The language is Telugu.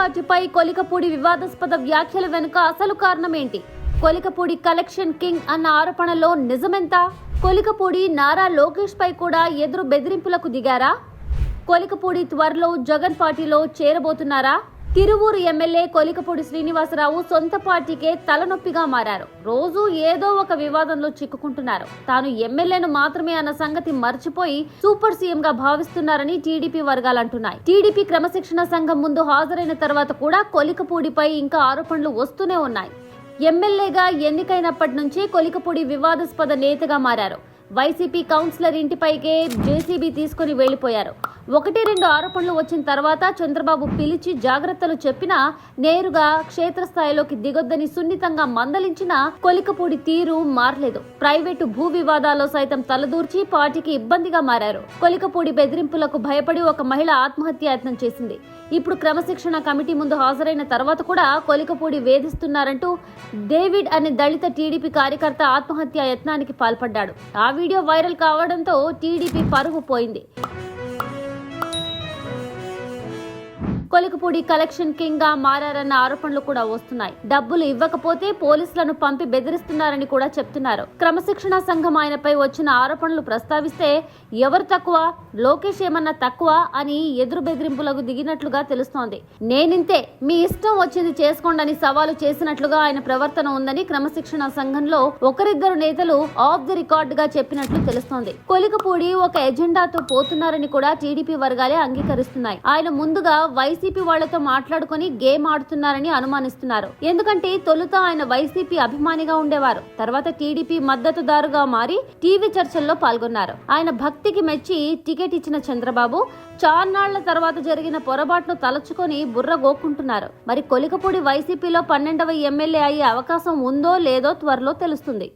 పార్టీపై కొలికపూడి వివాదాస్పద వ్యాఖ్యల వెనుక అసలు కారణం ఏంటి? కొలికపూడి కలెక్షన్ కింగ్ అన్న ఆరోపణలో నిజమెంత? కొలికపూడి నారా లోకేష్ పై కూడా ఎదురు బెదిరింపులకు దిగారా? కొలికపూడి త్వరలో జగన్ పార్టీలో చేరబోతున్నారా? తిరువూరు ఎమ్మెల్యే కొలికపూడి శ్రీనివాసరావు సొంత పార్టీకే తలనొప్పిగా మారారు. రోజు ఏదో ఒక వివాదంలో చిక్కుకుంటున్నారు. తాను ఎమ్మెల్యేను మాత్రమే అన్న సంగతి మర్చిపోయి సూపర్ సీఎం గా భావిస్తున్నారని టీడీపీ వర్గాలు అంటున్నాయి. టీడీపీ క్రమశిక్షణ సంఘం ముందు హాజరైన తర్వాత కూడా కొలికపూడిపై ఇంకా ఆరోపణలు వస్తూనే ఉన్నాయి. ఎమ్మెల్యేగా ఎన్నికైనప్పటి నుంచి కొలికపూడి వివాదాస్పద నేతగా మారారు. వైసీపీ కౌన్సిలర్ ఇంటిపైకే జేసీబీ తీసుకుని వెళ్లిపోయారు. 1-2 ఆరోపణలు వచ్చిన తర్వాత చంద్రబాబు పిలిచి జాగ్రత్తలు చెప్పినా నేరుగా క్షేత్రస్థాయిలోకి దిగొద్దని సున్నితంగా మందలించిన కొలికపూడి తీరు మారలేదు. ప్రైవేటు భూ వివాదాల్లో సైతం తలదూర్చి పార్టీకి ఇబ్బందిగా మారారు. కొలికపూడి బెదిరింపులకు భయపడి ఒక మహిళ ఆత్మహత్యాయత్నం చేసింది. ఇప్పుడు క్రమశిక్షణ కమిటీ ముందు హాజరైన తర్వాత కూడా కొలికపూడి వేధిస్తున్నారంటూ డేవిడ్ అనే దళిత టీడీపీ కార్యకర్త ఆత్మహత్యా యత్నానికి పాల్పడ్డాడు. ఆ వీడియో వైరల్ కావడంతో టీడీపీ పరువు పోయింది. కొలికపూడి కలెక్షన్ కింగ్ గా మారారన్న ఆరోపణలు కూడా వస్తున్నాయి. డబ్బులు ఇవ్వకపోతే పోలీసులను పంపి బెదిరిస్తున్నారని కూడా చెప్తున్నారు. క్రమశిక్షణ సంఘం ఆయనపై వచ్చిన ఆరోపణలు ప్రస్తావిస్తే ఎవరు తక్కువ, లోకేష్ ఏమన్నా తక్కువ అని ఎదురు బెదిరింపులకు దిగినట్లుగా తెలుస్తోంది. నేనింతే, మీ ఇష్టం వచ్చింది చేసుకోండి అని సవాలు చేసినట్లుగా ఆయన ప్రవర్తన ఉందని క్రమశిక్షణ సంఘంలో ఒకరిద్దరు నేతలు ఆఫ్ ది రికార్డ్ గా చెప్పినట్లు తెలుస్తోంది. కొలికపూడి ఒక ఎజెండాతో పోతున్నారని కూడా టీడీపీ వర్గాలే అంగీకరిస్తున్నాయి. ఆయన ముందుగా వైసీపీ వాళ్లతో మాట్లాడుకుని గేమ్ ఆడుతున్నారని అనుమానిస్తున్నారు. ఎందుకంటే తొలుత ఆయన వైసీపీ అభిమానిగా ఉండేవారు. తర్వాత టీడీపీ మద్దతుదారుగా మారి టీవీ చర్చల్లో పాల్గొన్నారు. ఆయన భక్తికి మెచ్చి టికెట్ ఇచ్చిన చంద్రబాబు చాన్నాళ్ల తర్వాత జరిగిన పొరపాటును తలచుకొని బుర్ర గోక్కుంటున్నారు. మరి కొలికపూడి వైసీపీలో 12వ ఎమ్మెల్యే అయ్యే అవకాశం ఉందో లేదో త్వరలో తెలుస్తుంది.